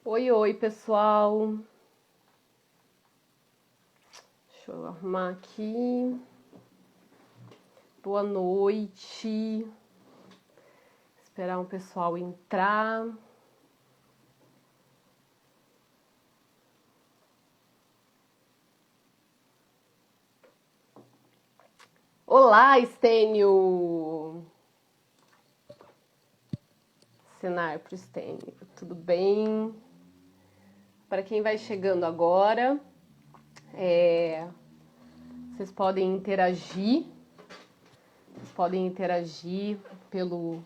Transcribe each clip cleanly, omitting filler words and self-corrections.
Oi, oi, pessoal. Deixa eu arrumar aqui. Boa noite. Esperar um pessoal entrar. Olá, Estênio. Cenar pro Estênio. Tudo bem? Para quem vai chegando agora, vocês podem interagir. Vocês podem interagir pelo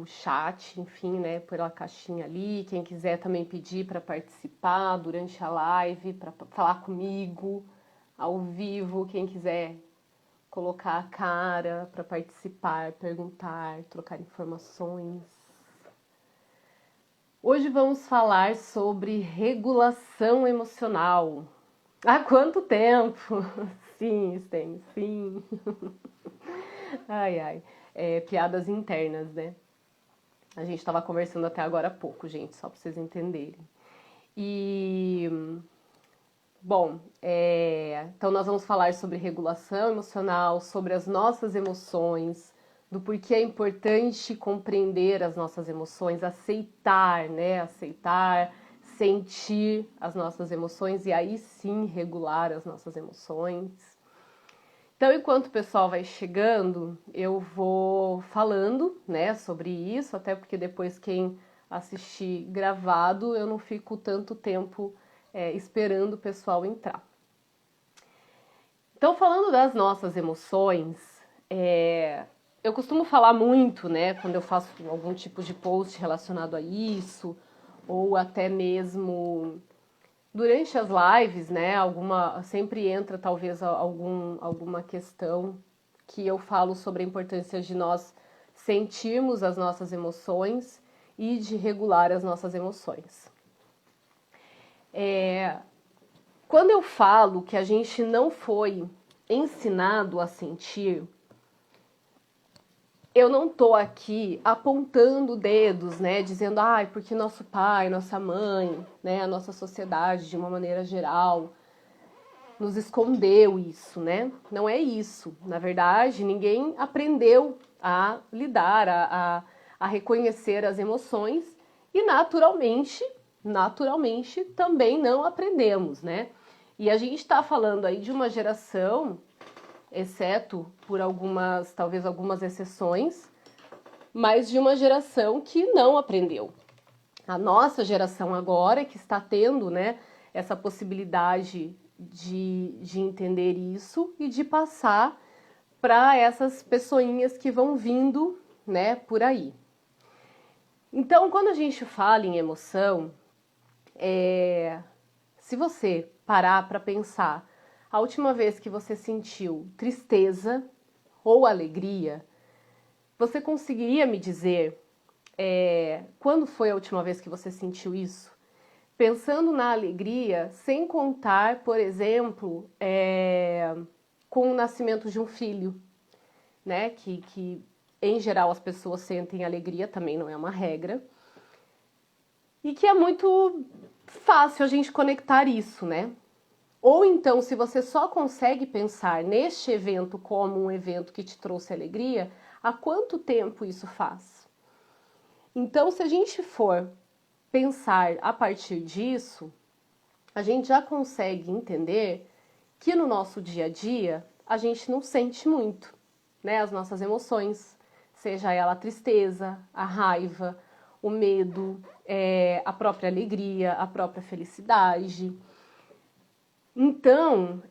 chat, enfim, né, pela caixinha ali. Quem quiser também pedir para participar durante a live, para falar comigo ao vivo, quem quiser colocar a cara para participar, perguntar, trocar informações. Hoje vamos falar sobre regulação emocional. Há quanto tempo? Sim, Sten, sim. Ai, ai. Piadas internas, né? A gente estava conversando até agora há pouco, gente, só para vocês entenderem. Bom, então nós vamos falar sobre regulação emocional, sobre as nossas emoções, do porquê é importante compreender as nossas emoções, aceitar, né? Aceitar, sentir as nossas emoções e aí sim regular as nossas emoções. Então, enquanto o pessoal vai chegando, eu vou falando, né, sobre isso, até porque depois quem assistir gravado, eu não fico tanto tempo esperando o pessoal entrar. Então, falando das nossas emoções, eu costumo falar muito, né, quando eu faço algum tipo de post relacionado a isso, ou até mesmo durante as lives, né, sempre entra talvez alguma questão que eu falo sobre a importância de nós sentirmos as nossas emoções e de regular as nossas emoções. Quando eu falo que a gente não foi ensinado a sentir, eu não tô aqui apontando dedos, né, dizendo, porque nosso pai, nossa mãe, né, a nossa sociedade de uma maneira geral nos escondeu isso, né? Não é isso. Na verdade, ninguém aprendeu a lidar, a reconhecer as emoções e naturalmente também não aprendemos, né? E a gente está falando aí de uma geração, exceto por talvez algumas exceções, mas de uma geração que não aprendeu. A nossa geração agora que está tendo, né, essa possibilidade de entender isso e de passar para essas pessoinhas que vão vindo, né, por aí. Então, quando a gente fala em emoção, se você parar para pensar, a última vez que você sentiu tristeza ou alegria, você conseguiria me dizer quando foi a última vez que você sentiu isso? Pensando na alegria, sem contar, por exemplo, com o nascimento de um filho, né? Que em geral as pessoas sentem alegria, também não é uma regra. E que é muito fácil a gente conectar isso, né? Ou então, se você só consegue pensar neste evento como um evento que te trouxe alegria, há quanto tempo isso faz? Então, se a gente for pensar a partir disso, a gente já consegue entender que no nosso dia a dia a gente não sente muito, né, as nossas emoções, seja ela a tristeza, a raiva, o medo, a própria alegria, a própria felicidade. Então,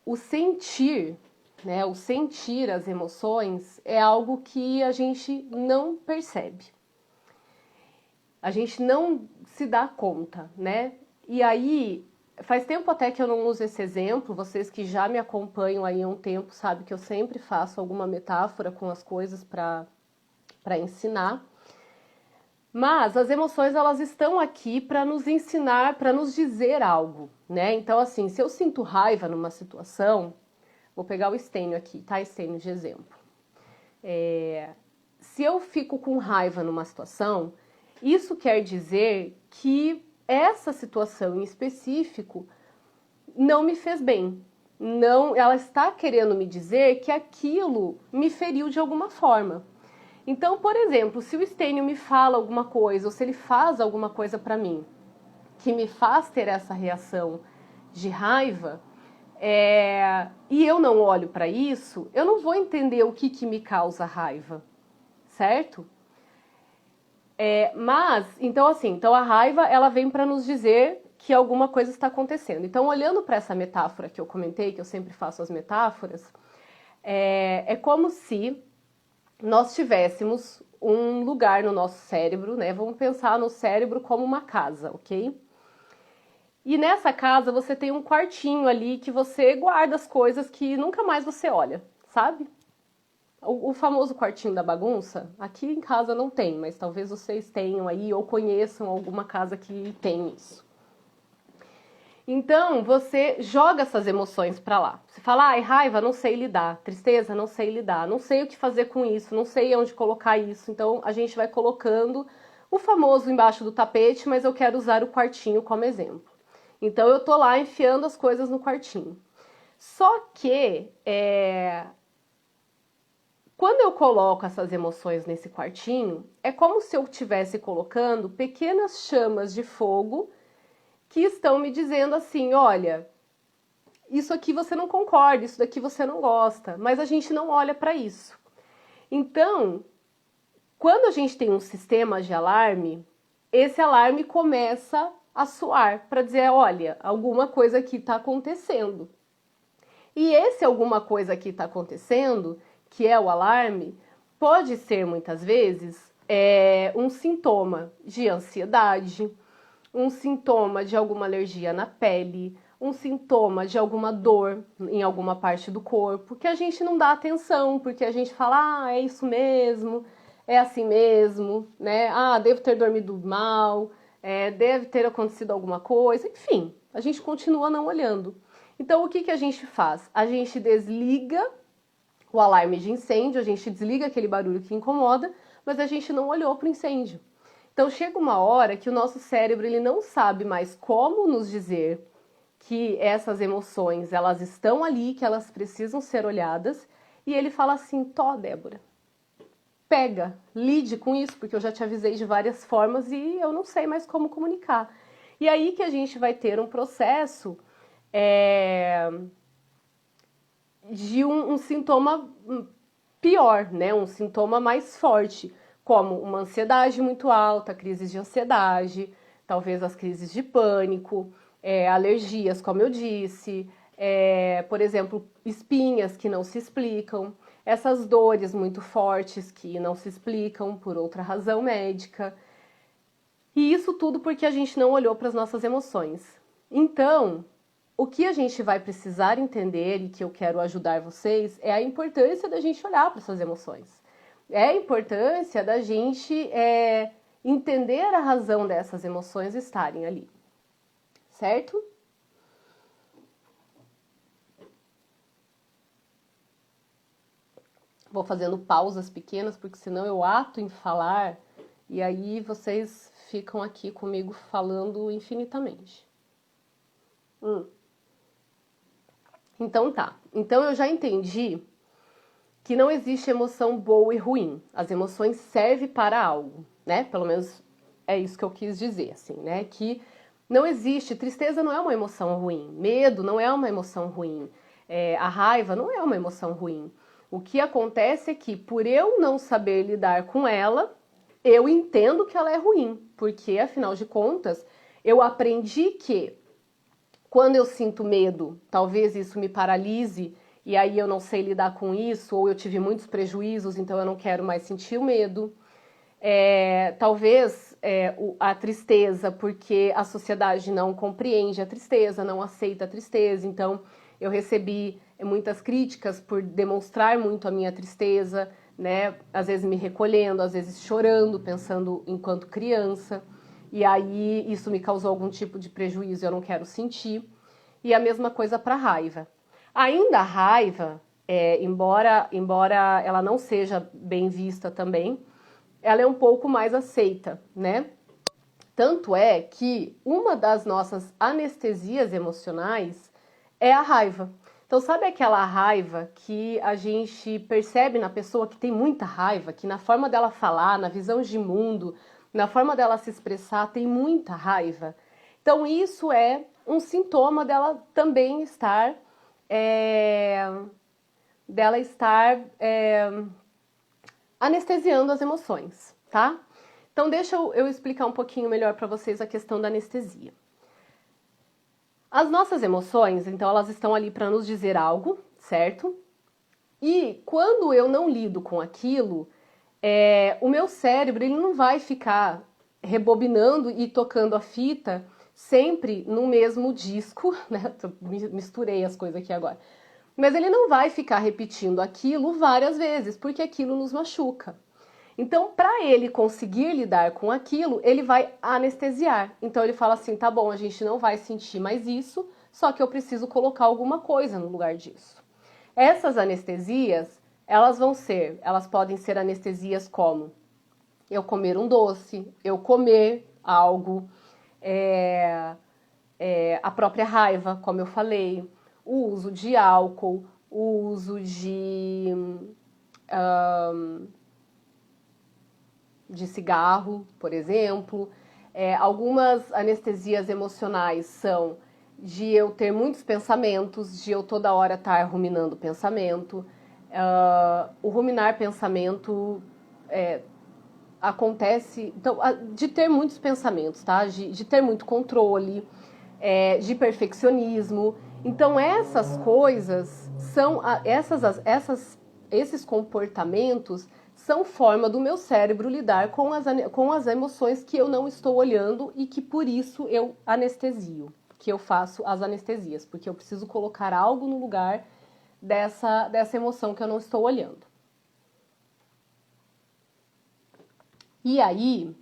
o sentir, né, o sentir as emoções é algo que a gente não percebe. A gente não se dá conta, né? E aí, faz tempo até que eu não uso esse exemplo, vocês que já me acompanham aí há um tempo sabem que eu sempre faço alguma metáfora com as coisas para ensinar. Mas as emoções, elas estão aqui para nos ensinar, para nos dizer algo, né? Então, assim, se eu sinto raiva numa situação, Vou pegar o estênio aqui, tá? Estênio de exemplo. Se eu fico com raiva numa situação, isso quer dizer que essa situação em específico não me fez bem. Não, ela está querendo me dizer que aquilo me feriu de alguma forma. Então, por exemplo, se o estênio me fala alguma coisa, ou se ele faz alguma coisa para mim, que me faz ter essa reação de raiva, e eu não olho para isso, eu não vou entender o que me causa raiva, certo? Mas, então assim, então a raiva, ela vem para nos dizer que alguma coisa está acontecendo. Então, olhando para essa metáfora que eu comentei, que eu sempre faço as metáforas, é como se nós tivéssemos um lugar no nosso cérebro, né? Vamos pensar no cérebro como uma casa, ok? E nessa casa você tem um quartinho ali que você guarda as coisas que nunca mais você olha, sabe? O famoso quartinho da bagunça, aqui em casa não tem, mas talvez vocês tenham aí ou conheçam alguma casa que tem isso. Então, você joga essas emoções pra lá. Você fala, ai, raiva, não sei lidar. Tristeza, não sei lidar. Não sei o que fazer com isso, não sei onde colocar isso. Então, a gente vai colocando o famoso embaixo do tapete, mas eu quero usar o quartinho como exemplo. Então, eu tô lá enfiando as coisas no quartinho. Só que, quando eu coloco essas emoções nesse quartinho, é como se eu estivesse colocando pequenas chamas de fogo que estão me dizendo assim, olha, isso aqui você não concorda, isso daqui você não gosta, mas a gente não olha para isso. Então, quando a gente tem um sistema de alarme, esse alarme começa a soar para dizer, olha, alguma coisa aqui está acontecendo. E esse alguma coisa aqui está acontecendo, que é o alarme, pode ser muitas vezes um sintoma de ansiedade, um sintoma de alguma alergia na pele, um sintoma de alguma dor em alguma parte do corpo, que a gente não dá atenção, porque a gente fala, ah, é isso mesmo, é assim mesmo, né? Ah, devo ter dormido mal, deve ter acontecido alguma coisa, enfim, a gente continua não olhando. Então, o que a gente faz? A gente desliga o alarme de incêndio, a gente desliga aquele barulho que incomoda, mas a gente não olhou para o incêndio. Então chega uma hora que o nosso cérebro ele não sabe mais como nos dizer que essas emoções elas estão ali, que elas precisam ser olhadas, e ele fala assim, tó, Débora, pega, lide com isso, porque eu já te avisei de várias formas e eu não sei mais como comunicar. E aí que a gente vai ter um processo de um sintoma pior, né? Um sintoma mais forte, como uma ansiedade muito alta, crises de ansiedade, talvez as crises de pânico, alergias, como eu disse, por exemplo, espinhas que não se explicam, essas dores muito fortes que não se explicam por outra razão médica. E isso tudo porque a gente não olhou para as nossas emoções. Então, o que a gente vai precisar entender e que eu quero ajudar vocês é a importância da gente olhar para essas emoções. É a importância da gente entender a razão dessas emoções estarem ali, certo? Vou fazendo pausas pequenas, porque senão eu ato em falar e aí vocês ficam aqui comigo falando infinitamente. Então tá, então eu já entendi que não existe emoção boa e ruim. As emoções servem para algo, né? Pelo menos é isso que eu quis dizer, assim, né? Que não existe, tristeza não é uma emoção ruim, medo não é uma emoção ruim, a raiva não é uma emoção ruim. O que acontece é que, por eu não saber lidar com ela, eu entendo que ela é ruim, porque, afinal de contas, eu aprendi que quando eu sinto medo, talvez isso me paralise e aí eu não sei lidar com isso, ou eu tive muitos prejuízos, então eu não quero mais sentir o medo. Talvez a tristeza, porque a sociedade não compreende a tristeza, não aceita a tristeza, então eu recebi muitas críticas por demonstrar muito a minha tristeza, né? Às vezes me recolhendo, às vezes chorando, pensando enquanto criança, e aí isso me causou algum tipo de prejuízo, eu não quero sentir. E a mesma coisa para a raiva. Ainda a raiva, embora ela não seja bem vista também, ela é um pouco mais aceita, né? Tanto é que uma das nossas anestesias emocionais é a raiva. Então, sabe aquela raiva que a gente percebe na pessoa que tem muita raiva, que na forma dela falar, na visão de mundo, na forma dela se expressar, tem muita raiva? Então, isso é um sintoma dela também estar, anestesiando as emoções, tá? Então, deixa eu explicar um pouquinho melhor para vocês a questão da anestesia. As nossas emoções, então, elas estão ali para nos dizer algo, certo? E quando eu não lido com aquilo, o meu cérebro ele não vai ficar rebobinando e tocando a fita sempre no mesmo disco, né? Misturei as coisas aqui agora. Mas ele não vai ficar repetindo aquilo várias vezes, porque aquilo nos machuca. Então, para ele conseguir lidar com aquilo, ele vai anestesiar. Então, ele fala assim: tá bom, a gente não vai sentir mais isso, só que eu preciso colocar alguma coisa no lugar disso. Essas anestesias, elas podem ser anestesias como eu comer um doce, eu comer algo, a própria raiva, como eu falei, o uso de álcool, o uso de cigarro, por exemplo. Algumas anestesias emocionais são de eu ter muitos pensamentos, de eu toda hora estar ruminando pensamento. O ruminar pensamento acontece, então, de ter muitos pensamentos, tá? De ter muito controle, de perfeccionismo. Então, essas coisas são, esses comportamentos são forma do meu cérebro lidar com as emoções que eu não estou olhando e que por isso eu anestesio, que eu faço as anestesias, porque eu preciso colocar algo no lugar dessa emoção que eu não estou olhando. E aí,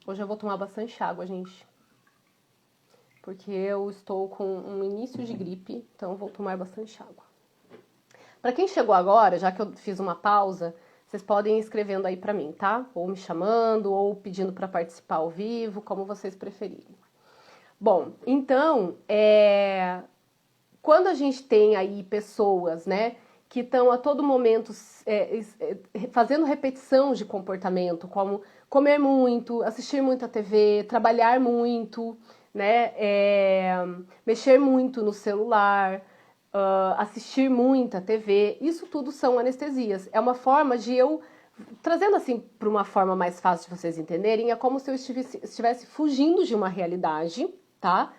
hoje eu vou tomar bastante água, gente, porque eu estou com um início de gripe, então eu vou tomar bastante água. Para quem chegou agora, já que eu fiz uma pausa, vocês podem ir escrevendo aí para mim, tá? Ou me chamando, ou pedindo para participar ao vivo, como vocês preferirem. Bom, então, quando a gente tem aí pessoas, né, que estão a todo momento fazendo repetição de comportamento, como comer muito, assistir muita TV, trabalhar muito, né, mexer muito no celular, assistir muita TV, isso tudo são anestesias. É uma forma de trazendo assim para uma forma mais fácil de vocês entenderem, é como se eu estivesse fugindo de uma realidade, tá?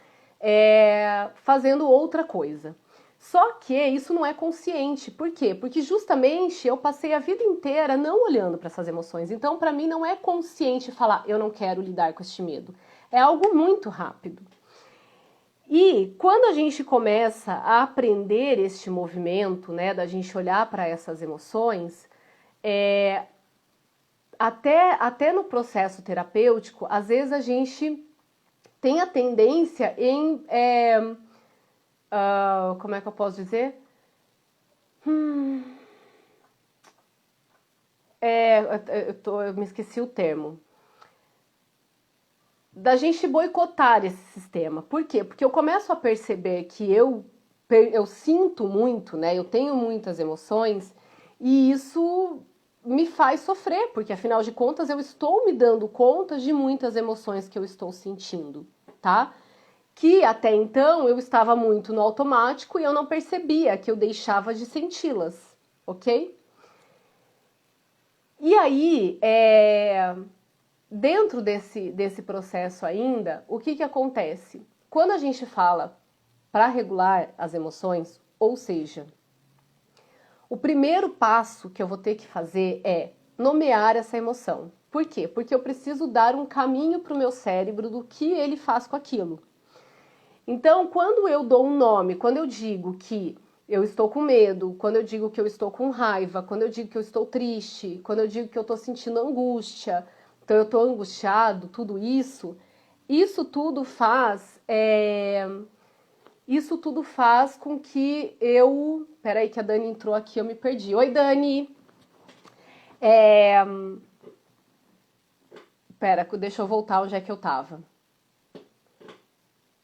Fazendo outra coisa. Só que isso não é consciente. Por quê? Porque justamente eu passei a vida inteira não olhando para essas emoções. Então, para mim, não é consciente falar, eu não quero lidar com este medo. É algo muito rápido. E quando a gente começa a aprender este movimento, né, da gente olhar para essas emoções, até no processo terapêutico, às vezes a gente tem a tendência em, como é que eu posso dizer? Eu me esqueci o termo. Da gente boicotar esse sistema. Por quê? Porque eu começo a perceber que eu sinto muito, né? Eu tenho muitas emoções e isso me faz sofrer, porque afinal de contas eu estou me dando conta de muitas emoções que eu estou sentindo, tá? Que até então eu estava muito no automático e eu não percebia que eu deixava de senti-las, ok? E aí, dentro desse processo ainda, o que acontece? Quando a gente fala para regular as emoções, ou seja, o primeiro passo que eu vou ter que fazer é nomear essa emoção. Por quê? Porque eu preciso dar um caminho para o meu cérebro do que ele faz com aquilo. Então, quando eu dou um nome, quando eu digo que eu estou com medo, quando eu digo que eu estou com raiva, quando eu digo que eu estou triste, quando eu digo que eu estou sentindo angústia, então eu estou angustiado, tudo isso tudo faz isso tudo faz com que eu... Peraí que a Dani entrou aqui, eu me perdi. Oi, Dani! Pera, deixa eu voltar onde é que eu tava.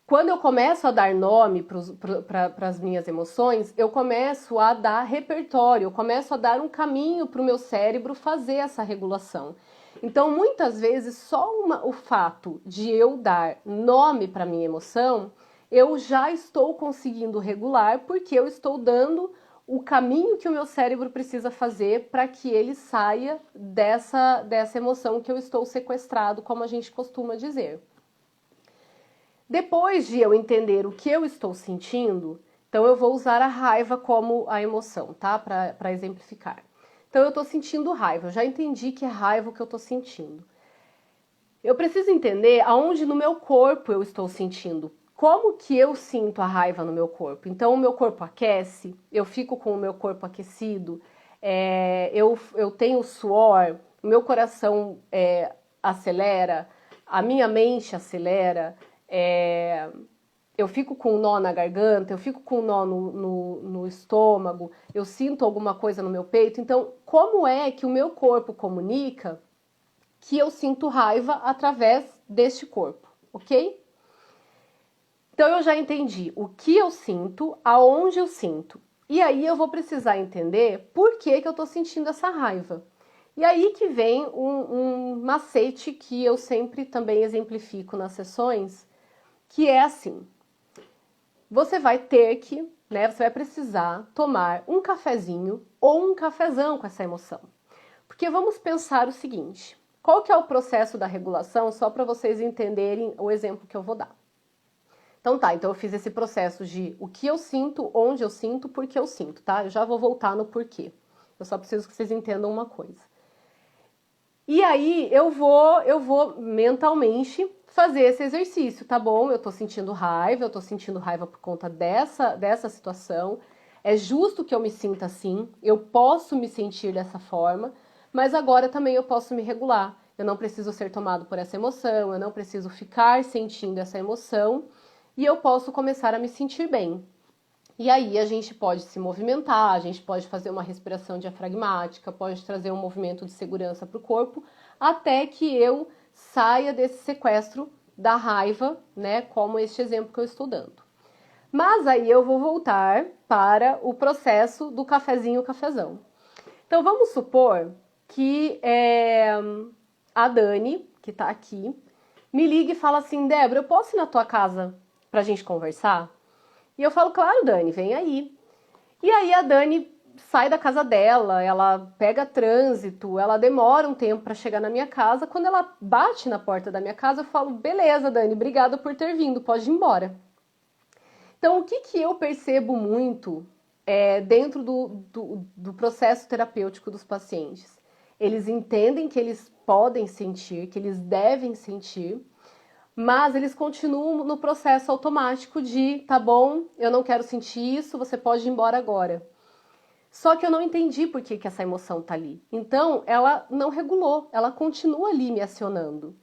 Quando eu começo a dar nome para as minhas emoções, eu começo a dar repertório, eu começo a dar um caminho para o meu cérebro fazer essa regulação. Então, muitas vezes, só o fato de eu dar nome para minha emoção, eu já estou conseguindo regular, porque eu estou dando o caminho que o meu cérebro precisa fazer para que ele saia dessa emoção que eu estou sequestrado, como a gente costuma dizer. Depois de eu entender o que eu estou sentindo, então eu vou usar a raiva como a emoção, tá? Para exemplificar. Então eu estou sentindo raiva, eu já entendi que é raiva o que eu estou sentindo. Eu preciso entender aonde no meu corpo eu estou sentindo. Como que eu sinto a raiva no meu corpo? Então o meu corpo aquece, eu fico com o meu corpo aquecido, eu tenho suor, o meu coração acelera, a minha mente acelera, eu fico com um nó na garganta, eu fico com um nó no estômago, eu sinto alguma coisa no meu peito. Então, como é que o meu corpo comunica que eu sinto raiva através deste corpo, ok? Então, eu já entendi o que eu sinto, aonde eu sinto. E aí eu vou precisar entender por que eu tô sentindo essa raiva. E aí que vem um macete que eu sempre também exemplifico nas sessões, que é assim: você vai ter que, você vai precisar tomar um cafezinho ou um cafezão com essa emoção. Porque vamos pensar o seguinte, qual que é o processo da regulação, só para vocês entenderem o exemplo que eu vou dar. Então tá, então eu fiz esse processo de o que eu sinto, onde eu sinto, por que eu sinto, tá? Eu já vou voltar no porquê. Eu só preciso que vocês entendam uma coisa. E aí eu vou mentalmente fazer esse exercício, tá bom? Eu tô sentindo raiva por conta dessa situação. É justo que eu me sinta assim, eu posso me sentir dessa forma, mas agora também eu posso me regular. Eu não preciso ser tomado por essa emoção, eu não preciso ficar sentindo essa emoção e eu posso começar a me sentir bem. E aí a gente pode se movimentar, a gente pode fazer uma respiração diafragmática, pode trazer um movimento de segurança para o corpo, até que eu saia desse sequestro da raiva, como este exemplo que eu estou dando. Mas aí eu vou voltar para o processo do cafezinho, cafezão. Então vamos supor que a Dani, que está aqui, me liga e fala assim: Débora, eu posso ir na tua casa para a gente conversar? E eu falo: claro, Dani, vem aí. E aí a Dani sai da casa dela, ela pega trânsito, ela demora um tempo para chegar na minha casa. Quando ela bate na porta da minha casa, eu falo: beleza, Dani, obrigada por ter vindo, pode ir embora. Então, o que eu percebo muito dentro do processo terapêutico dos pacientes? Eles entendem que eles podem sentir, que eles devem sentir, mas eles continuam no processo automático de, tá bom, eu não quero sentir isso, você pode ir embora agora. Só que eu não entendi por que essa emoção tá ali. Então, ela não regulou, ela continua ali me acionando.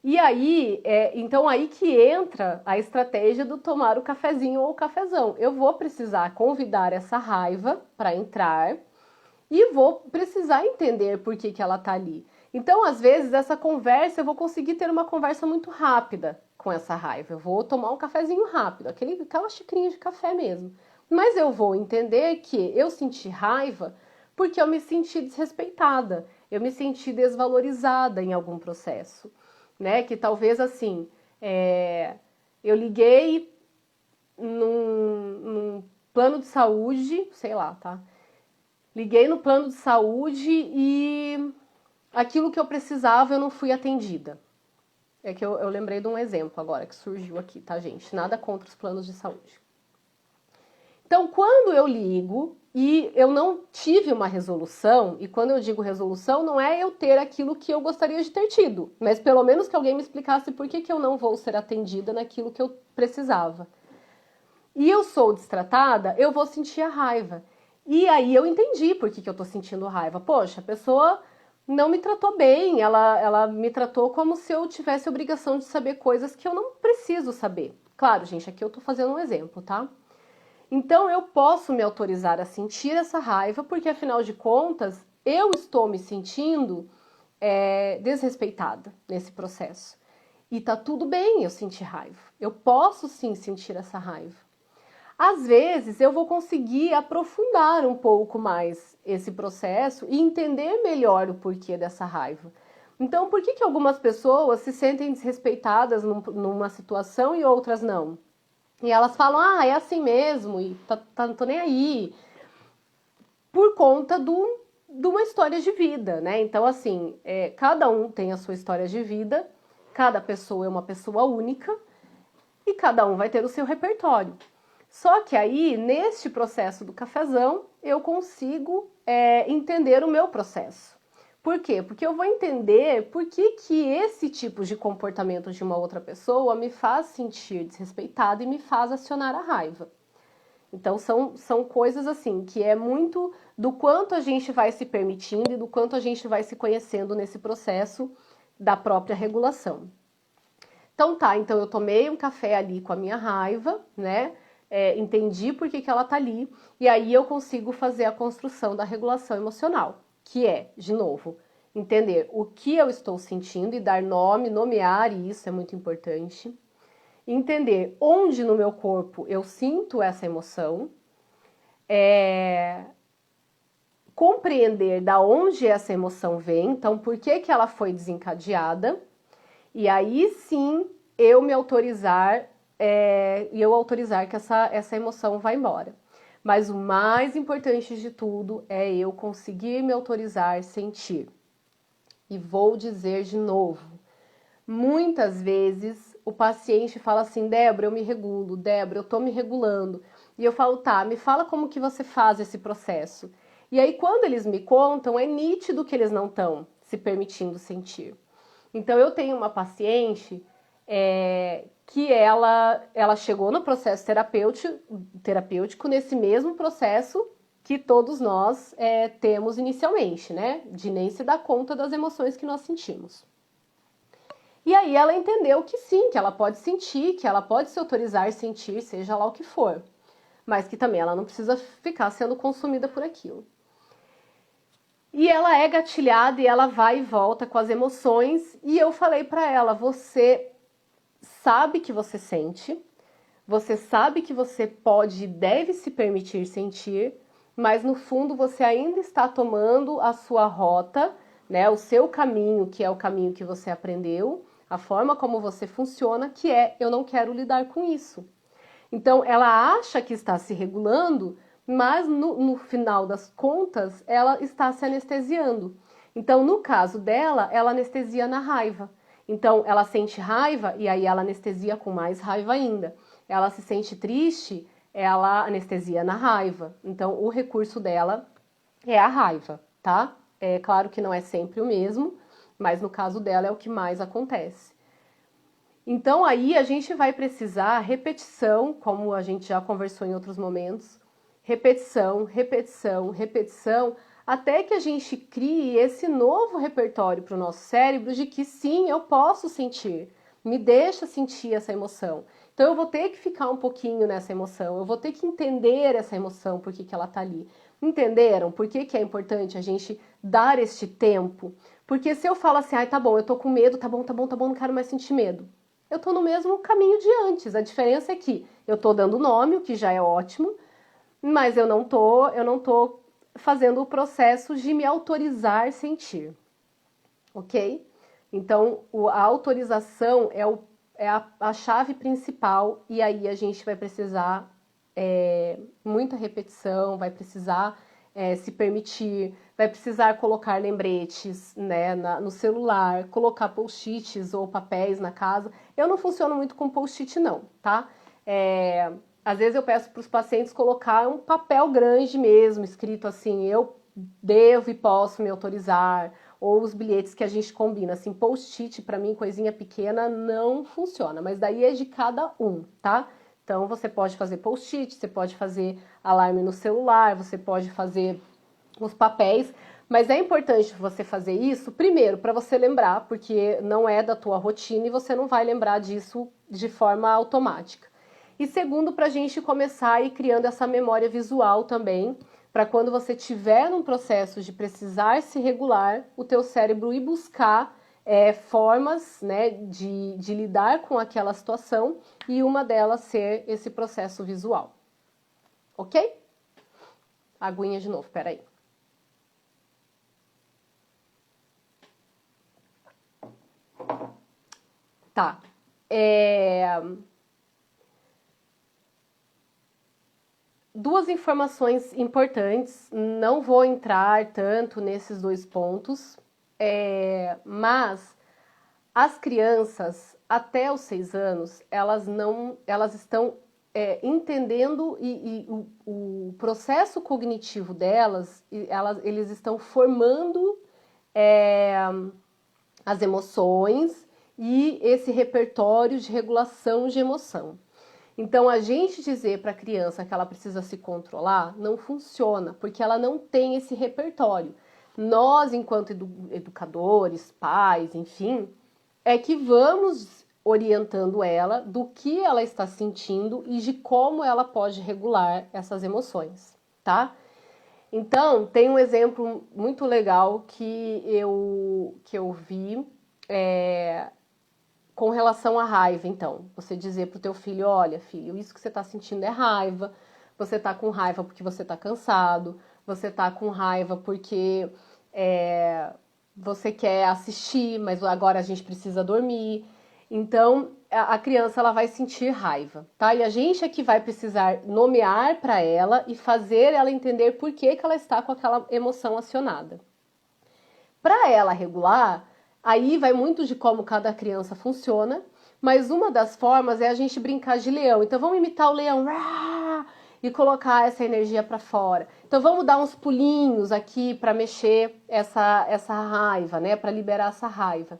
E aí, então aí que entra a estratégia do tomar o cafezinho ou o cafezão. Eu vou precisar convidar essa raiva para entrar e vou precisar entender por que ela tá ali. Então, às vezes, essa conversa, eu vou conseguir ter uma conversa muito rápida com essa raiva. Eu vou tomar um cafezinho rápido, aquela xicrinha de café mesmo. Mas eu vou entender que eu senti raiva porque eu me senti desrespeitada, eu me senti desvalorizada em algum processo, Que talvez, assim, eu liguei num plano de saúde, sei lá, tá? Liguei no plano de saúde e aquilo que eu precisava eu não fui atendida. É que eu lembrei de um exemplo agora que surgiu aqui, tá, gente? Nada contra os planos de saúde. Então, quando eu ligo e eu não tive uma resolução, e quando eu digo resolução, não é eu ter aquilo que eu gostaria de ter tido, mas pelo menos que alguém me explicasse por que eu não vou ser atendida naquilo que eu precisava. E eu sou destratada, eu vou sentir a raiva. E aí eu entendi por que eu tô sentindo raiva. Poxa, a pessoa não me tratou bem, ela me tratou como se eu tivesse obrigação de saber coisas que eu não preciso saber. Claro, gente, aqui eu tô fazendo um exemplo, tá? Então eu posso me autorizar a sentir essa raiva, porque afinal de contas eu estou me sentindo desrespeitada nesse processo. E tá tudo bem eu sentir raiva. Eu posso sim sentir essa raiva. Às vezes eu vou conseguir aprofundar um pouco mais esse processo e entender melhor o porquê dessa raiva. Então, por que algumas pessoas se sentem desrespeitadas numa situação e outras não? E elas falam, ah, é assim mesmo, e não tô nem aí. Por conta de uma história de vida, né? Então, assim, cada um tem a sua história de vida, cada pessoa é uma pessoa única e cada um vai ter o seu repertório. Só que aí, neste processo do cafezão, eu consigo entender o meu processo. Por quê? Porque eu vou entender por que esse tipo de comportamento de uma outra pessoa me faz sentir desrespeitada e me faz acionar a raiva. Então, são coisas assim, que é muito do quanto a gente vai se permitindo e do quanto a gente vai se conhecendo nesse processo da própria regulação. Então tá, então eu tomei um café ali com a minha raiva, né? Entendi por que ela tá ali, e aí eu consigo fazer a construção da regulação emocional, que é, de novo, entender o que eu estou sentindo e dar nome, nomear isso é muito importante. Entender onde no meu corpo eu sinto essa emoção, compreender da onde essa emoção vem, então por que ela foi desencadeada, e aí sim eu me autorizar e eu autorizar que essa emoção vá embora. Mas o mais importante de tudo é eu conseguir me autorizar sentir. E vou dizer de novo, muitas vezes o paciente fala assim, Débora, eu me regulo, Débora, eu tô me regulando. E eu falo, tá, me fala como que você faz esse processo. E aí quando eles me contam, é nítido que eles não estão se permitindo sentir. Então eu tenho uma paciente que ela chegou no processo terapêutico nesse mesmo processo que todos nós temos inicialmente, né? De nem se dar conta das emoções que nós sentimos. E aí ela entendeu que sim, que ela pode sentir, que ela pode se autorizar a sentir, seja lá o que for. Mas que também ela não precisa ficar sendo consumida por aquilo. E ela é gatilhada e ela vai e volta com as emoções. E eu falei para ela, você sabe que você sente, você sabe que você pode e deve se permitir sentir, mas no fundo você ainda está tomando a sua rota, né, o seu caminho, que é o caminho que você aprendeu, a forma como você funciona, que é eu não quero lidar com isso. Então ela acha que está se regulando, mas no final das contas ela está se anestesiando. Então no caso dela, ela anestesia na raiva. Então ela sente raiva e aí ela anestesia com mais raiva ainda. Ela se sente triste, ela anestesia na raiva. Então o recurso dela é a raiva, tá? É claro que não é sempre o mesmo, mas no caso dela é o que mais acontece. Então aí a gente vai precisar repetição, como a gente já conversou em outros momentos, repetição, repetição, repetição, até que a gente crie esse novo repertório para o nosso cérebro de que sim, eu posso sentir, me deixa sentir essa emoção. Então eu vou ter que ficar um pouquinho nessa emoção, eu vou ter que entender essa emoção, por que ela está ali. Entenderam por que é importante a gente dar este tempo? Porque se eu falo assim, ai, tá bom, eu tô com medo, tá bom, não quero mais sentir medo. Eu tô no mesmo caminho de antes. A diferença é que eu tô dando nome, o que já é ótimo, mas eu não tô fazendo o processo de me autorizar sentir, ok? Então, a autorização é a chave principal e aí a gente vai precisar muita repetição, vai precisar se permitir, vai precisar colocar lembretes, né, no celular, colocar post-its ou papéis na casa. Eu não funciono muito com post-it não, tá? Às vezes eu peço para os pacientes colocar um papel grande mesmo, escrito assim, eu devo e posso me autorizar, ou os bilhetes que a gente combina, assim, post-it para mim, coisinha pequena, não funciona, mas daí é de cada um, tá? Então você pode fazer post-it, você pode fazer alarme no celular, você pode fazer os papéis, Mas é importante você fazer isso, primeiro, para você lembrar, porque não é da tua rotina e você não vai lembrar disso de forma automática. E segundo, para a gente começar a ir criando essa memória visual também, para quando você estiver num processo de precisar se regular, o teu cérebro ir buscar formas, né, de lidar com aquela situação e uma delas ser esse processo visual. Ok? Aguinha de novo, peraí. Tá. Duas informações importantes, não vou entrar tanto nesses dois pontos, mas as crianças até os 6 anos, elas estão entendendo e o processo cognitivo delas, eles estão formando as emoções e esse repertório de regulação de emoção. Então, a gente dizer para a criança que ela precisa se controlar não funciona, porque ela não tem esse repertório. Nós, enquanto educadores, pais, enfim, é que vamos orientando ela do que ela está sentindo e de como ela pode regular essas emoções, tá? Então, tem um exemplo muito legal que eu vi com relação à raiva, então. Você dizer pro teu filho, olha, filho, isso que você tá sentindo é raiva, você tá com raiva porque você tá cansado, você tá com raiva porque você quer assistir, mas agora a gente precisa dormir. Então, a criança ela vai sentir raiva, tá? E a gente é que vai precisar nomear para ela e fazer ela entender por que ela está com aquela emoção acionada. Para ela regular, aí vai muito de como cada criança funciona, mas uma das formas é a gente brincar de leão. Então vamos imitar o leão e colocar essa energia para fora. Então vamos dar uns pulinhos aqui para mexer essa raiva, né? Para liberar essa raiva.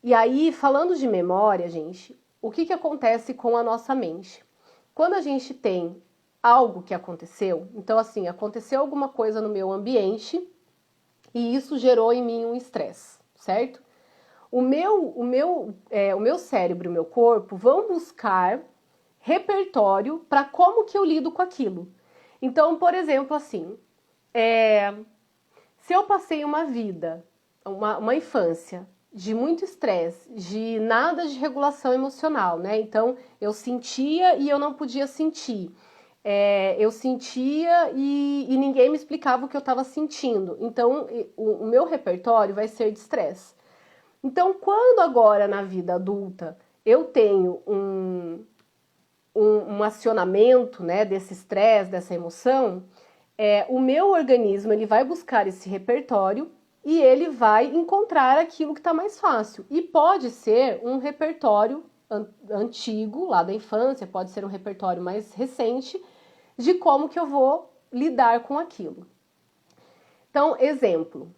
E aí, falando de memória, gente, o que acontece com a nossa mente? Quando a gente tem algo que aconteceu, então assim, aconteceu alguma coisa no meu ambiente e isso gerou em mim um estresse, certo? O meu cérebro e o meu corpo vão buscar repertório para como que eu lido com aquilo. Então, por exemplo, assim, se eu passei uma vida, uma infância de muito estresse, de nada de regulação emocional, né? Então, eu sentia e eu não podia sentir. Eu sentia e ninguém me explicava o que eu estava sentindo. Então, o meu repertório vai ser de estresse. Então, quando agora na vida adulta eu tenho um acionamento, né, desse estresse, dessa emoção, o meu organismo ele vai buscar esse repertório e ele vai encontrar aquilo que está mais fácil. E pode ser um repertório antigo, lá da infância, pode ser um repertório mais recente, de como que eu vou lidar com aquilo. Então, exemplo.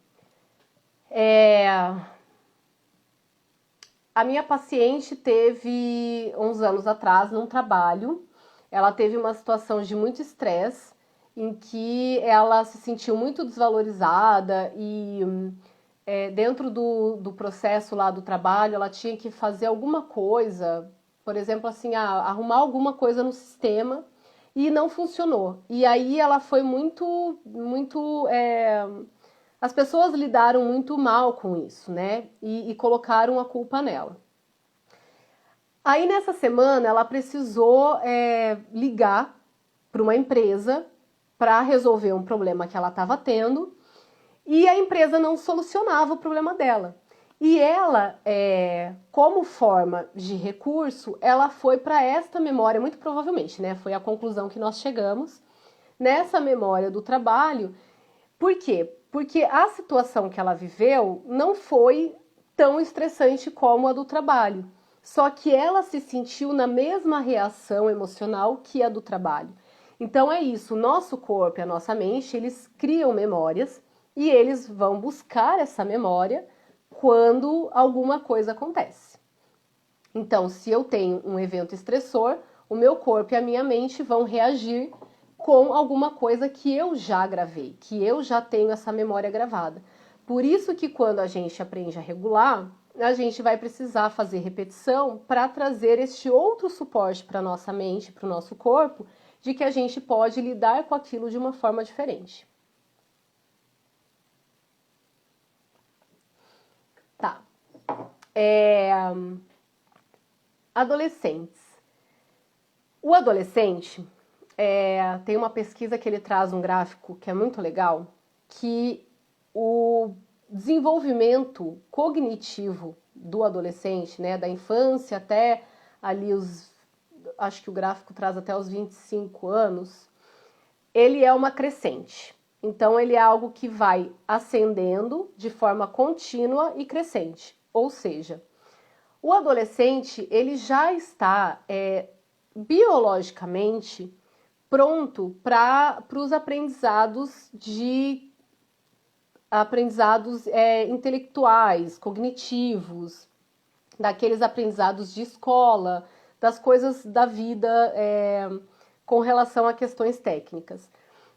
A minha paciente teve, uns anos atrás, num trabalho, ela teve uma situação de muito estresse, em que ela se sentiu muito desvalorizada e dentro do processo lá do trabalho, ela tinha que fazer alguma coisa, por exemplo, assim, arrumar alguma coisa no sistema e não funcionou. E aí ela foi as pessoas lidaram muito mal com isso, né? E colocaram a culpa nela. Aí nessa semana ela precisou ligar para uma empresa para resolver um problema que ela estava tendo e a empresa não solucionava o problema dela. E ela, como forma de recurso, ela foi para esta memória, muito provavelmente, né? Foi a conclusão que nós chegamos, nessa memória do trabalho. Por quê? Porque a situação que ela viveu não foi tão estressante como a do trabalho. Só que ela se sentiu na mesma reação emocional que a do trabalho. Então é isso, o nosso corpo e a nossa mente, eles criam memórias e eles vão buscar essa memória quando alguma coisa acontece. Então, se eu tenho um evento estressor, o meu corpo e a minha mente vão reagir com alguma coisa que eu já gravei, que eu já tenho essa memória gravada. Por isso que quando a gente aprende a regular, a gente vai precisar fazer repetição para trazer este outro suporte para a nossa mente, para o nosso corpo, de que a gente pode lidar com aquilo de uma forma diferente. Tá. Adolescentes. O adolescente, tem uma pesquisa que ele traz um gráfico que é muito legal, que o desenvolvimento cognitivo do adolescente, né, da infância até ali acho que o gráfico traz até os 25 anos, ele é uma crescente. Então, ele é algo que vai ascendendo de forma contínua e crescente. Ou seja, o adolescente, ele já está biologicamente pronto para os aprendizados intelectuais, cognitivos, daqueles aprendizados de escola, das coisas da vida com relação a questões técnicas.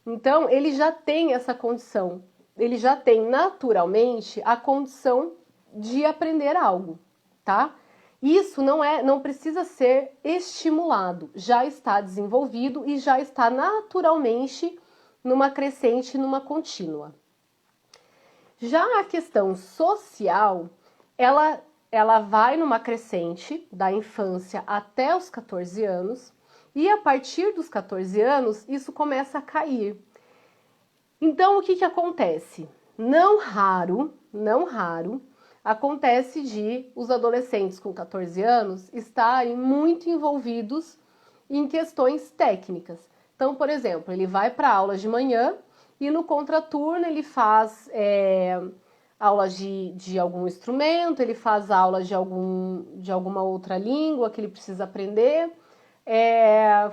Então, ele já tem essa condição, ele já tem naturalmente a condição de aprender algo, tá? Isso não precisa ser estimulado, já está desenvolvido e já está naturalmente numa crescente, numa contínua. Já a questão social, ela vai numa crescente da infância até os 14 anos, e a partir dos 14 anos, isso começa a cair. Então, o que acontece? Não raro, acontece de os adolescentes com 14 anos estarem muito envolvidos em questões técnicas. Então, por exemplo, ele vai para a aula de manhã e no contraturno ele faz aulas de algum instrumento, ele faz aulas de alguma outra língua que ele precisa aprender,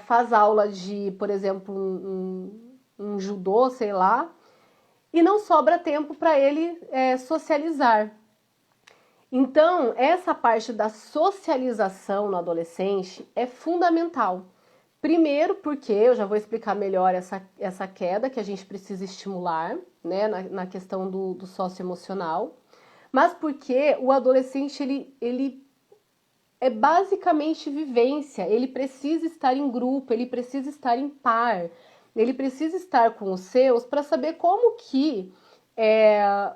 faz aula de, por exemplo, um judô, sei lá, e não sobra tempo para ele socializar. Então, essa parte da socialização no adolescente é fundamental. Primeiro porque, eu já vou explicar melhor essa queda que a gente precisa estimular, né, na questão do socioemocional, mas porque o adolescente, ele é basicamente vivência, ele precisa estar em grupo, ele precisa estar em par, ele precisa estar com os seus para saber como que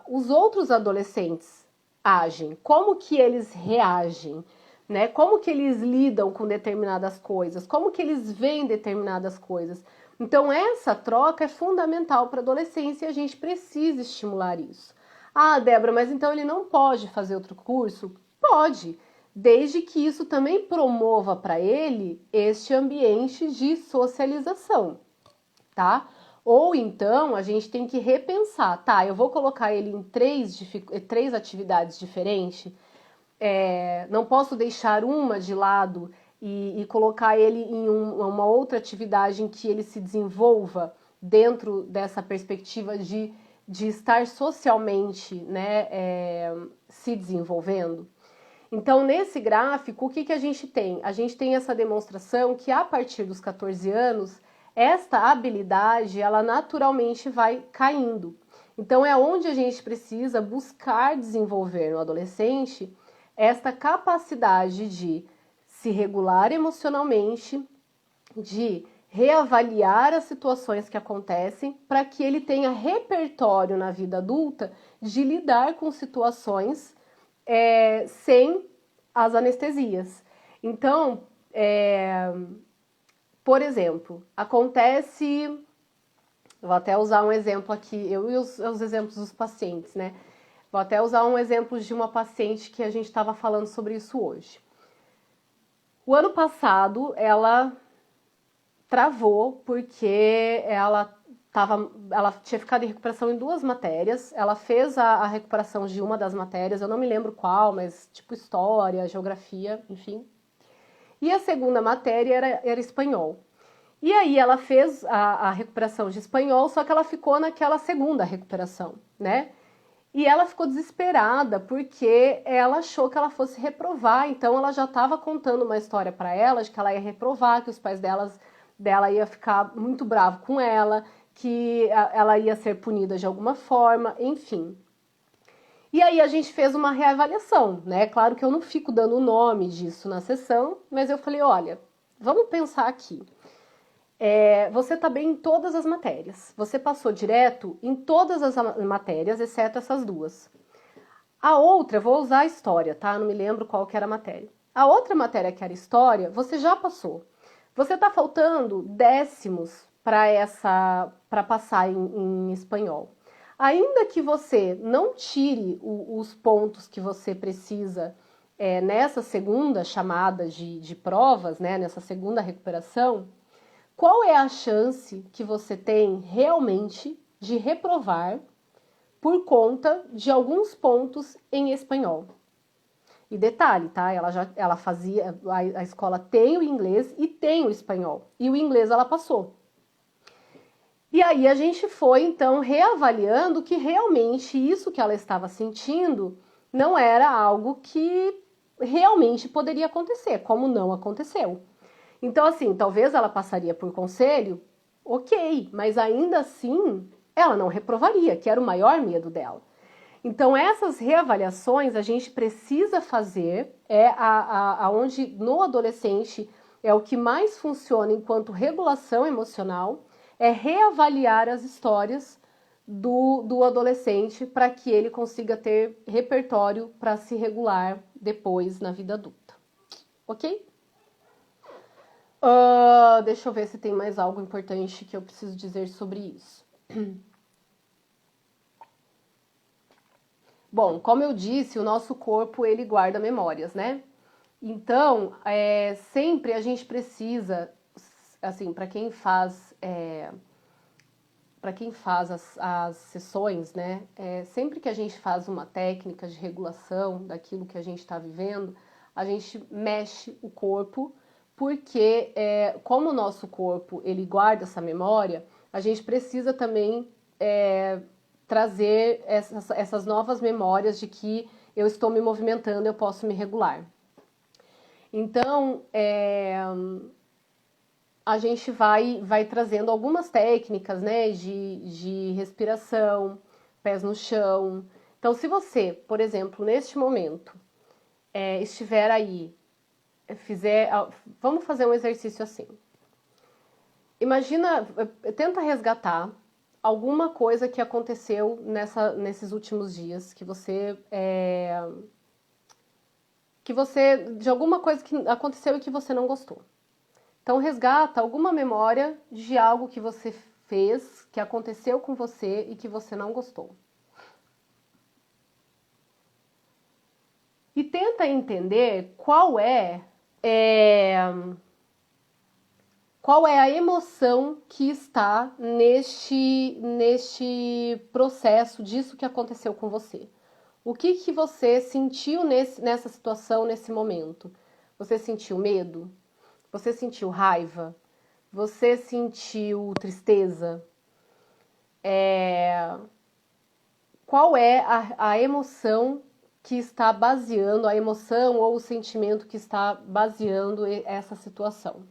os outros adolescentes agem, como que eles reagem, né? Como que eles lidam com determinadas coisas, como que eles veem determinadas coisas. Então, essa troca é fundamental para a adolescência e a gente precisa estimular isso. Ah, Débora, mas então ele não pode fazer outro curso? Pode, desde que isso também promova para ele este ambiente de socialização, tá? Ou então a gente tem que repensar, tá? Eu vou colocar ele em três atividades diferentes, não posso deixar uma de lado e colocar ele em uma outra atividade em que ele se desenvolva dentro dessa perspectiva de estar socialmente, né, se desenvolvendo. Então, nesse gráfico, o que a gente tem? A gente tem essa demonstração que a partir dos 14 anos, esta habilidade, ela naturalmente vai caindo. Então, é onde a gente precisa buscar desenvolver no adolescente esta capacidade de se regular emocionalmente, de reavaliar as situações que acontecem, para que ele tenha repertório na vida adulta de lidar com situações sem as anestesias. Então, por exemplo, acontece, eu vou até usar um exemplo aqui, eu e os exemplos dos pacientes, né? Vou até usar um exemplo de uma paciente que a gente estava falando sobre isso hoje. O ano passado, ela travou porque ela tinha ficado em recuperação em 2 matérias, ela fez a recuperação de uma das matérias, eu não me lembro qual, mas tipo história, geografia, enfim. E a segunda matéria era espanhol. E aí ela fez a recuperação de espanhol, só que ela ficou naquela segunda recuperação, né? E ela ficou desesperada porque ela achou que ela fosse reprovar, então ela já estava contando uma história para ela de que ela ia reprovar, que os pais delas dela ia ficar muito bravo com ela, que ela ia ser punida de alguma forma, enfim. E aí a gente fez uma reavaliação, né? Claro que eu não fico dando o nome disso na sessão, mas eu falei, olha, vamos pensar aqui. Você tá bem em todas as matérias. Você passou direto em todas as matérias, exceto essas duas. A outra, vou usar a história, tá? Não me lembro qual que era a matéria. A outra matéria, que era história, você já passou. Você tá faltando décimos para passar em espanhol. Ainda que você não tire os pontos que você precisa nessa segunda chamada de provas, né, nessa segunda recuperação, qual é a chance que você tem realmente de reprovar por conta de alguns pontos em espanhol? E detalhe, tá? Ela fazia, a escola tem o inglês e tem o espanhol. E o inglês ela passou. E aí a gente foi, então, reavaliando que realmente isso que ela estava sentindo não era algo que realmente poderia acontecer, como não aconteceu. Então, assim, talvez ela passaria por conselho, ok, mas ainda assim ela não reprovaria, que era o maior medo dela. Então, essas reavaliações a gente precisa fazer, aonde no adolescente é o que mais funciona enquanto regulação emocional, é reavaliar as histórias do adolescente para que ele consiga ter repertório para se regular depois na vida adulta. Ok? Deixa eu ver se tem mais algo importante que eu preciso dizer sobre isso. Bom, como eu disse, o nosso corpo ele guarda memórias, né? Então, sempre a gente precisa, assim, para quem faz as sessões, né? Sempre que a gente faz uma técnica de regulação daquilo que a gente está vivendo, a gente mexe o corpo, porque como o nosso corpo ele guarda essa memória, a gente precisa também trazer essas novas memórias de que eu estou me movimentando, eu posso me regular. Então, a gente vai trazendo algumas técnicas, né, de respiração, pés no chão. Então, se você, por exemplo, neste momento, estiver aí, vamos fazer um exercício assim. Imagina, tenta resgatar alguma coisa que aconteceu nesses últimos dias, de alguma coisa que aconteceu e que você não gostou. Então resgata alguma memória de algo que você fez, que aconteceu com você e que você não gostou. E tenta entender qual é a emoção que está neste processo disso que aconteceu com você. O que você sentiu nessa situação, nesse momento? Você sentiu medo? Você sentiu raiva? Você sentiu tristeza? Qual é a emoção que está baseando, a emoção ou o sentimento que está baseando essa situação?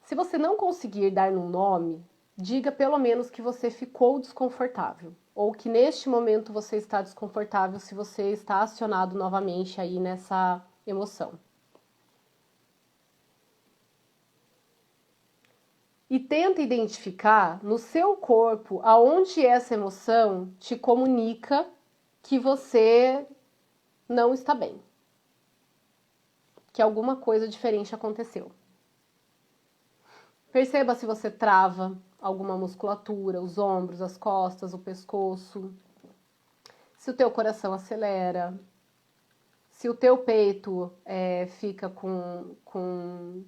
Se você não conseguir dar um nome, diga pelo menos que você ficou desconfortável, ou que neste momento você está desconfortável se você está acionado novamente aí nessa emoção. E tenta identificar no seu corpo aonde essa emoção te comunica que você não está bem, que alguma coisa diferente aconteceu. Perceba se você trava alguma musculatura, os ombros, as costas, o pescoço, se o teu coração acelera, se o teu peito fica com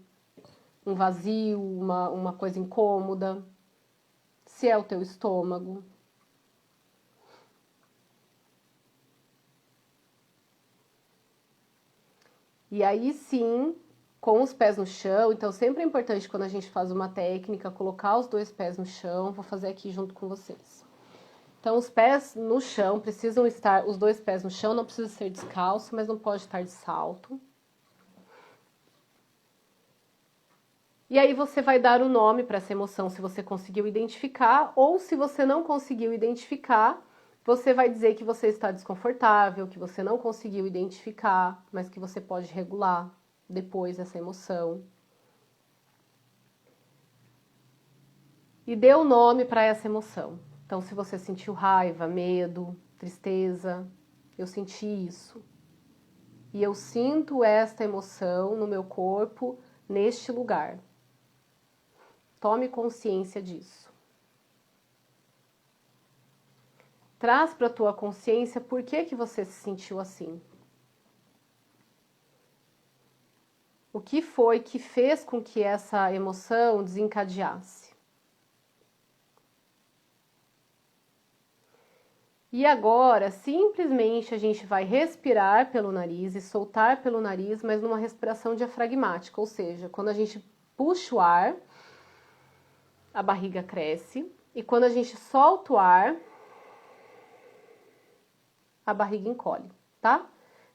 um vazio, uma coisa incômoda, se é o teu estômago. E aí sim, com os pés no chão, então sempre é importante quando a gente faz uma técnica, colocar os dois pés no chão, vou fazer aqui junto com vocês. Então os pés no chão, precisam estar, os dois pés no chão, não precisa ser descalço, mas não pode estar de salto. E aí você vai dar o nome para essa emoção se você conseguiu identificar, ou se você não conseguiu identificar, você vai dizer que você está desconfortável, que você não conseguiu identificar, mas que você pode regular depois essa emoção. E dê o nome para essa emoção. Então, se você sentiu raiva, medo, tristeza, eu senti isso. E eu sinto esta emoção no meu corpo, neste lugar. Tome consciência disso. Traz para a tua consciência por que você se sentiu assim. O que foi que fez com que essa emoção desencadeasse? E agora, simplesmente a gente vai respirar pelo nariz e soltar pelo nariz, mas numa respiração diafragmática, ou seja, quando a gente puxa o ar, a barriga cresce, e quando a gente solta o ar, a barriga encolhe, tá?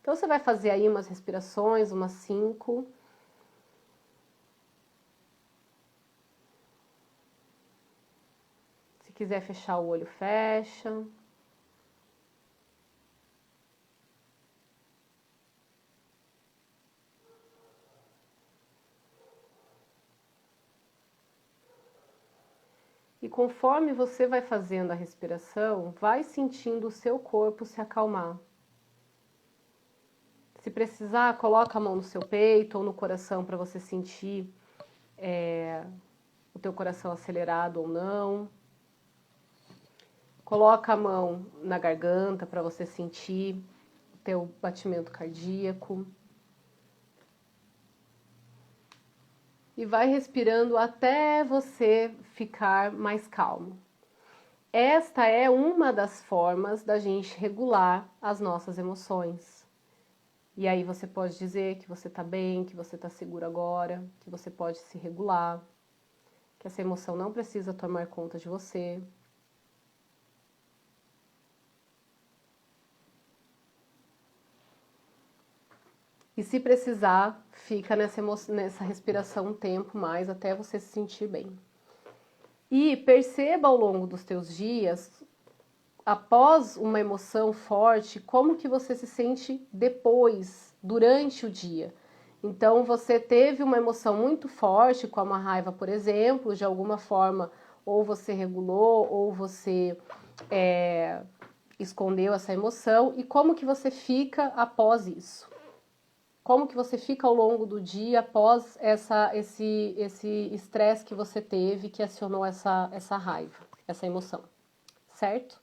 Então você vai fazer aí umas respirações, umas 5. Se quiser fechar o olho, fecha. E conforme você vai fazendo a respiração, vai sentindo o seu corpo se acalmar. Se precisar, coloca a mão no seu peito ou no coração para você sentir o teu coração acelerado ou não. Coloca a mão na garganta para você sentir o teu batimento cardíaco. E vai respirando até você ficar mais calmo. Esta é uma das formas da gente regular as nossas emoções. E aí você pode dizer que você está bem, que você está seguro agora, que você pode se regular, que essa emoção não precisa tomar conta de você. E se precisar, fica nessa respiração um tempo mais até você se sentir bem. E perceba ao longo dos teus dias, após uma emoção forte, como que você se sente depois, durante o dia. Então, você teve uma emoção muito forte, como a raiva, por exemplo, de alguma forma, ou você regulou, ou você escondeu essa emoção, e como que você fica após isso? Como que você fica ao longo do dia após esse estresse que você teve, que acionou essa raiva, essa emoção, certo?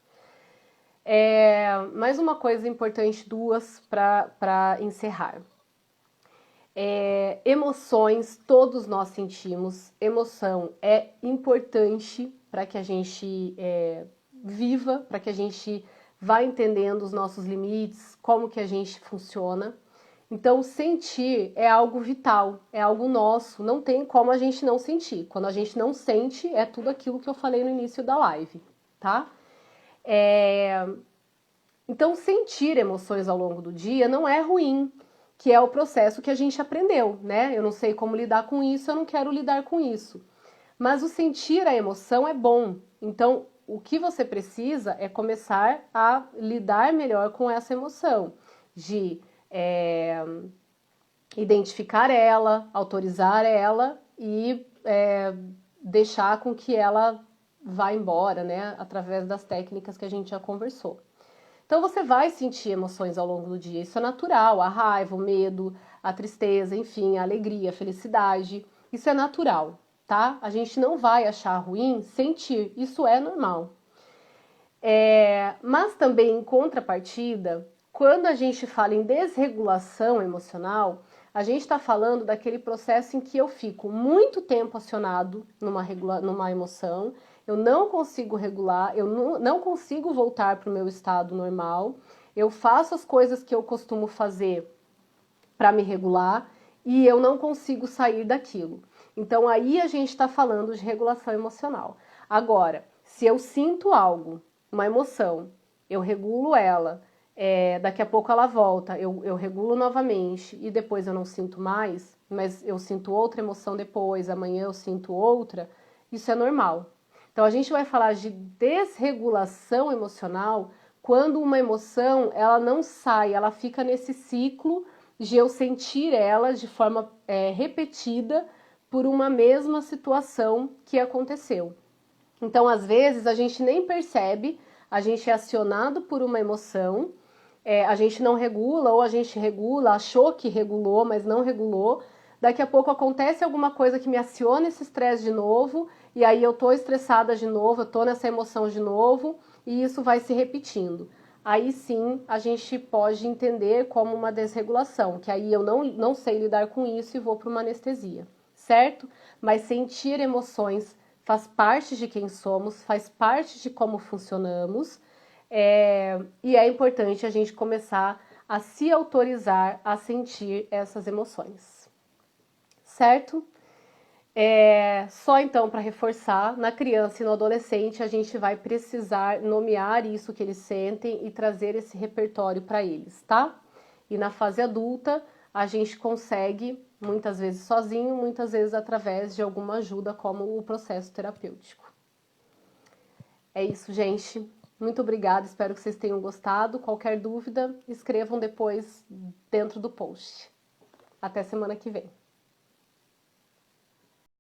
Mais uma coisa importante, duas, para encerrar. Emoções, todos nós sentimos. Emoção é importante para que a gente viva, para que a gente vá entendendo os nossos limites, como que a gente funciona. Então, sentir é algo vital, é algo nosso, não tem como a gente não sentir. Quando a gente não sente, é tudo aquilo que eu falei no início da live, tá? Então, sentir emoções ao longo do dia não é ruim, que é o processo que a gente aprendeu, né? Eu não sei como lidar com isso, eu não quero lidar com isso. Mas o sentir a emoção é bom. Então, o que você precisa é começar a lidar melhor com essa emoção, de identificar ela, autorizar ela e deixar com que ela vá embora, né? Através das técnicas que a gente já conversou. Então você vai sentir emoções ao longo do dia, isso é natural, a raiva, o medo, a tristeza, enfim, a alegria, a felicidade, isso é natural, tá? A gente não vai achar ruim sentir, isso é normal. Mas também, em contrapartida, quando a gente fala em desregulação emocional, a gente está falando daquele processo em que eu fico muito tempo acionado numa emoção, eu não consigo regular, eu não consigo voltar para o meu estado normal, eu faço as coisas que eu costumo fazer para me regular e eu não consigo sair daquilo. Então aí a gente está falando de regulação emocional. Agora, se eu sinto algo, uma emoção, eu regulo ela, daqui a pouco ela volta, eu regulo novamente e depois eu não sinto mais, mas eu sinto outra emoção depois, amanhã eu sinto outra, isso é normal. Então a gente vai falar de desregulação emocional quando uma emoção ela não sai, ela fica nesse ciclo de eu sentir ela de forma repetida por uma mesma situação que aconteceu. Então, às vezes, a gente nem percebe, a gente é acionado por uma emoção, a gente não regula, ou a gente regula, achou que regulou, mas não regulou. Daqui a pouco acontece alguma coisa que me aciona esse estresse de novo, e aí eu tô estressada de novo, eu tô nessa emoção de novo, e isso vai se repetindo. Aí sim, a gente pode entender como uma desregulação, que aí eu não sei lidar com isso e vou para uma anestesia, certo? Mas sentir emoções faz parte de quem somos, faz parte de como funcionamos, e é importante a gente começar a se autorizar a sentir essas emoções, certo? Só então para reforçar, na criança e no adolescente a gente vai precisar nomear isso que eles sentem e trazer esse repertório para eles, tá? E na fase adulta a gente consegue, muitas vezes sozinho, muitas vezes através de alguma ajuda como o processo terapêutico. É isso, gente. Muito obrigada, espero que vocês tenham gostado. Qualquer dúvida, escrevam depois dentro do post. Até semana que vem.